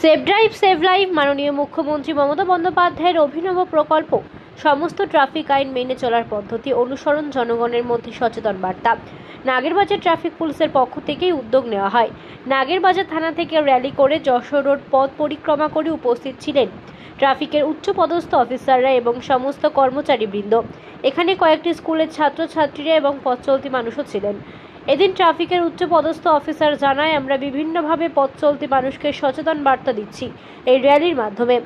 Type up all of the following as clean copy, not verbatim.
Save drive save life মাননীয় মুখ্যমন্ত্রী মমতা বন্দ্যোপাধ্যায়ের অভিনব প্রকল্প। সমস্ত ট্রাফিক আইন মেনে চলার পদ্ধতি অনুসরণ, জনগণের মধ্যে সচেতন বার্তা। নাগেরবাজার ট্রাফিক পুলিশের পক্ষ থেকেই উদ্যোগ নেওয়া হয়। নাগেরবাজার থানা থেকে র্যালি করে যশোর রোড পথ পরিক্রমা করে উপস্থিত ছিলেন ট্রাফিকের উচ্চপদস্থ অফিসাররা এবং সমস্ত কর্মচারীবৃন্দ। এখানে কয়েকটি স্কুলের ছাত্রছাত্রীরা এবং পথ চলতি মানুষও ছিলেন। এদিন ট্রাফিকের উচ্চপদস্থ অফিসার জানায়, আমরা বিভিন্নভাবে পথ চলতি মানুষকে সচেতন বার্তা দিচ্ছি এই র্যালির মাধ্যমে।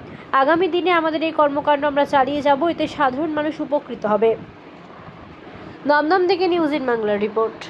আগামী দিনে আমাদের এই কর্মকাণ্ড আমরা চালিয়ে যাব, এতে সাধারণ মানুষ উপকৃত হবে। দমদম থেকে নিউজ ইন বাংলার রিপোর্ট।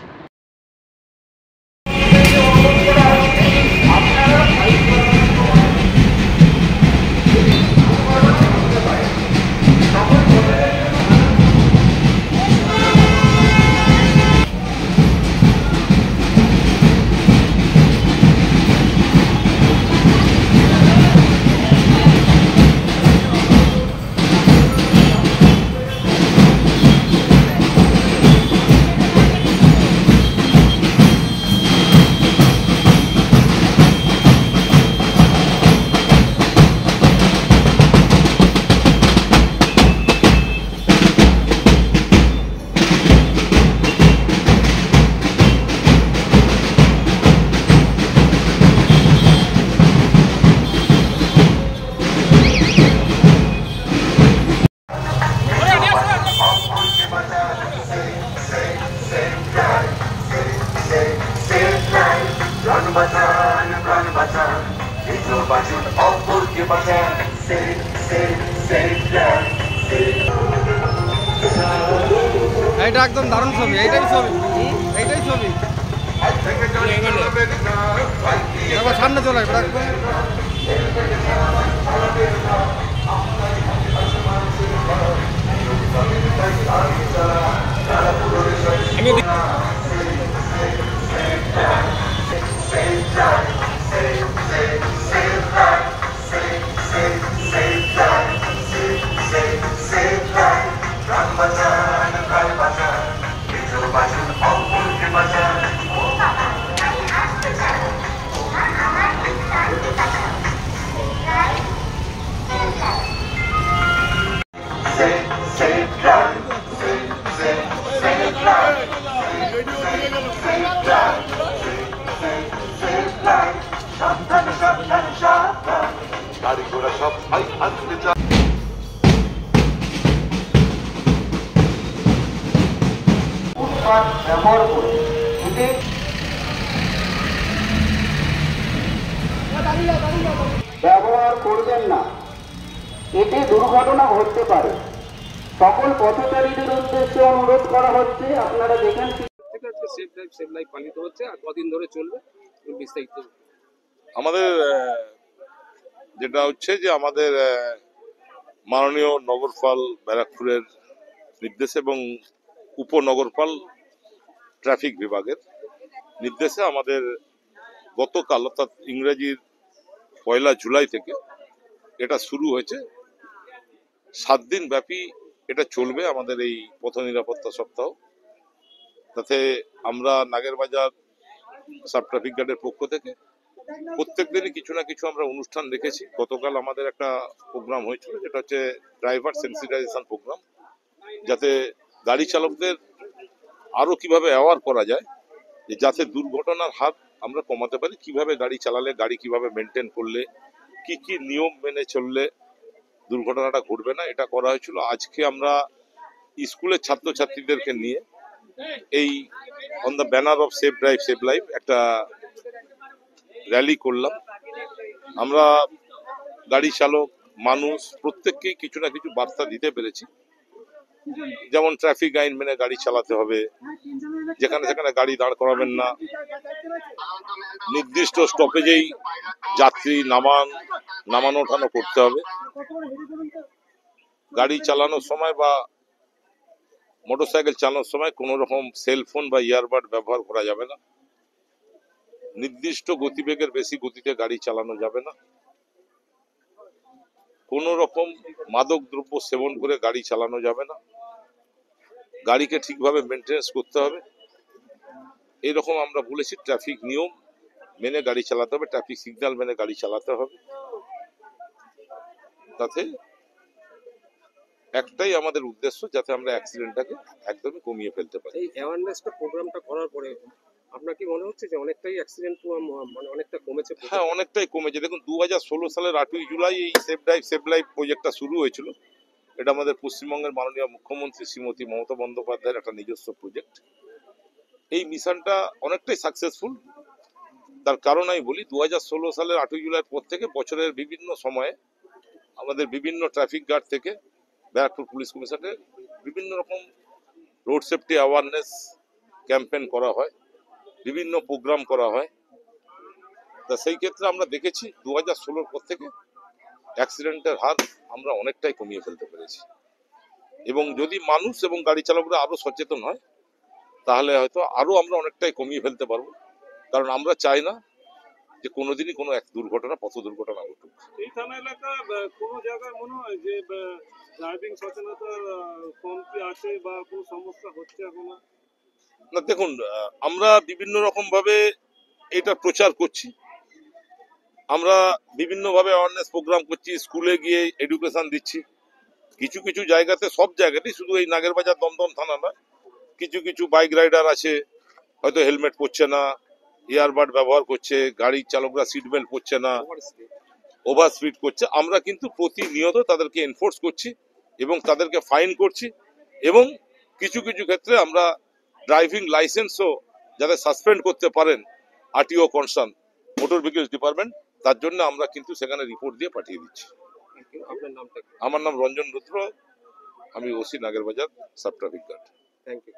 এটা একদম দারুণ ছবি, এইটাই ছবি। সামনে চলে আসবে ব্যবহার করবেন না, এতে দুর্ঘটনা ঘটতে পারে। সকল পথচারীদের উদ্দেশ্যে অনুরোধ করা হচ্ছে, আপনারা দেখেন সেভ ড্রাইভ সেভ লাইফ পালিত হচ্ছে। আর কদিন ধরে চলবে বিস্তারিত? আমাদের যেটা হচ্ছে যে আমাদের মাননীয় নগরপাল ব্যারাকপুরের নির্দেশ এবং উপনগরপাল ট্রাফিক বিভাগের নির্দেশে আমাদের গতকাল অর্থাৎ ইংরেজির 1 জুলাই থেকে এটা শুরু হয়েছে। 7 দিন ব্যাপী এটা চলবে আমাদের এই পথ নিরাপত্তা সপ্তাহ। তাতে আমরা নাগেরবাজার সাব ট্রাফিক গার্ডের পক্ষ থেকে প্রত্যেক দিনই কিছু না কিছু আমরা অনুষ্ঠান রেখেছি। গতকাল আমাদের একটা প্রোগ্রাম হয়েছিল, যেটা হচ্ছে ড্রাইভার সেন্সিটাইজেশন প্রোগ্রাম, যাতে গাড়ি চালকদের আরো কিভাবে অ্যাওয়ার করা যায়, যে যাতে দুর্ঘটনার হার আমরা কমাতে পারি, কিভাবে গাড়ি চালালে, গাড়ি কিভাবে মেনটেন করলে, কি কি নিয়ম মেনে চললে দুর্ঘটনাটা ঘটবে না, এটা করা হয়েছিল। আজকে আমরা স্কুলের ছাত্রছাত্রীদেরকে নিয়ে এই on the banner of save drive save life একটা র্যালি করলাম। আমরা গাড়ি চালক মানুষ প্রত্যেককেই কিছু না কিছু বার্তা দিতে পেরেছি, যেমন ট্রাফিক আইন মেনে গাড়ি চালাতে হবে, যেখানে সেখানে গাড়ি দাঁড় করাবেন না, নির্দিষ্ট স্টপেজেই যাত্রী নামানো ওঠানো করতে হবে, গাড়ি চালানোর সময় বা মোটরসাইকেল চালানোর সময় কোনো রকম সেলফোন বা ইয়ারবাড ব্যবহার করা যাবে না, নির্দিষ্ট গতিবেগের বেশি গতিতে গাড়ি চালানো যাবে না, কোনো রকম মাদক দ্রব্য সেবন করে গাড়ি চালানো যাবে না, গাড়িকে ঠিকভাবে মেনটেনেন্স করতে হবে। এরকম আমরা বলেছি ট্রাফিক নিয়ম মেনে গাড়ি চালাতে হবে, ট্রাফিক সিগন্যাল মেনে গাড়ি চালাতে হবে। তাতে একটাই আমাদের উদ্দেশ্য, যাতে আমরা অ্যাক্সিডেন্টটাকে একদমই কমিয়ে ফেলতে পারি। এই অ্যাওয়ারনেসটা প্রোগ্রামটা করার পরে আপনার কি মনে হচ্ছে যে অনেকটাই অ্যাক্সিডেন্ট মানে অনেকটা কমেছে? হ্যাঁ, অনেকটাই কমেছে। দেখুন 2016 সালের 8ই জুলাই এই সেভ লাইফ প্রজেক্টটা শুরু হয়েছিল। এটা আমাদের পশ্চিমবঙ্গের মাননীয় মুখ্যমন্ত্রী শ্রীমতী মমতা বন্দ্যোপাধ্যায়ের একটা নিজস্ব প্রজেক্ট। এই মিশনটা অনেকটাই সাকসেসফুল। তার কারণ আমি বলি, 2016 সালের 8ই জুলাইয়ের পর থেকে বছরের বিভিন্ন সময়ে আমাদের বিভিন্ন ট্রাফিক গার্ড থেকে ব্যারাকপুর পুলিশ কমিশনে বিভিন্ন রকম রোড সেফটি অ্যাওয়ারনেস ক্যাম্পেইন করা হয়, বিভিন্ন প্রোগ্রাম করা হয়। তা সেই ক্ষেত্রে আমরা দেখেছি 2016 পর থেকে অ্যাক্সিডেন্টের হার আমরা অনেকটাই কমিয়ে ফেলতে পেরেছি। এবং যদি মানুষ এবং গাড়ি চালকরা আরো সচেতন হয়, তাহলে হয়তো আরো আমরা অনেকটাই কমিয়ে ফেলতে পারবো। কারণ আমরা চাই না যে কোনোদিনই কোনো এক দুর্ঘটনা, পথ দুর্ঘটনা ঘটুক। এই থানা এলাকা কোনো জায়গায় মনে হয় যে ড্রাইভিং সচেতনতা কমতি আছে বা কোনো সমস্যা হচ্ছে এখনো? না, দেখুন, আমরা বিভিন্ন রকম ভাবে এটা প্রচার করছি। আমরা বিভিন্ন ভাবে অ্যাওয়ারনেস প্রোগ্রাম করছি, স্কুলে গিয়ে এডুকেশন দিচ্ছি। কিছু কিছু জায়গাতে, সব জায়গাতেই, শুধু এই নাগেরবাজার দমদম থানা নয়, কিছু কিছু বাইক রাইডার আছে হয়তো হেলমেট পরছে না, ইয়ারবাড ব্যবহার করছে, গাড়ির চালকরা সিট বেল্ট পরছে না, ওভার স্পিড করছে। আমরা কিন্তু প্রতিনিয়ত তাদেরকে এনফোর্স করছি এবং তাদেরকে ফাইন করছি। এবং কিছু কিছু ক্ষেত্রে আমরা ড্রাইভিং লাইসেন্সও যাতে সাসপেন্ড করতে পারেন RTO concern motor vehicles department, তার জন্য আমরা কিন্তু সেখানে রিপোর্ট দিয়ে পাঠিয়ে দিচ্ছি। আপনার নামটা? আমার নাম রঞ্জন রুদ্র, আমি OC Nagerbazar sub traffic guard. Thank you.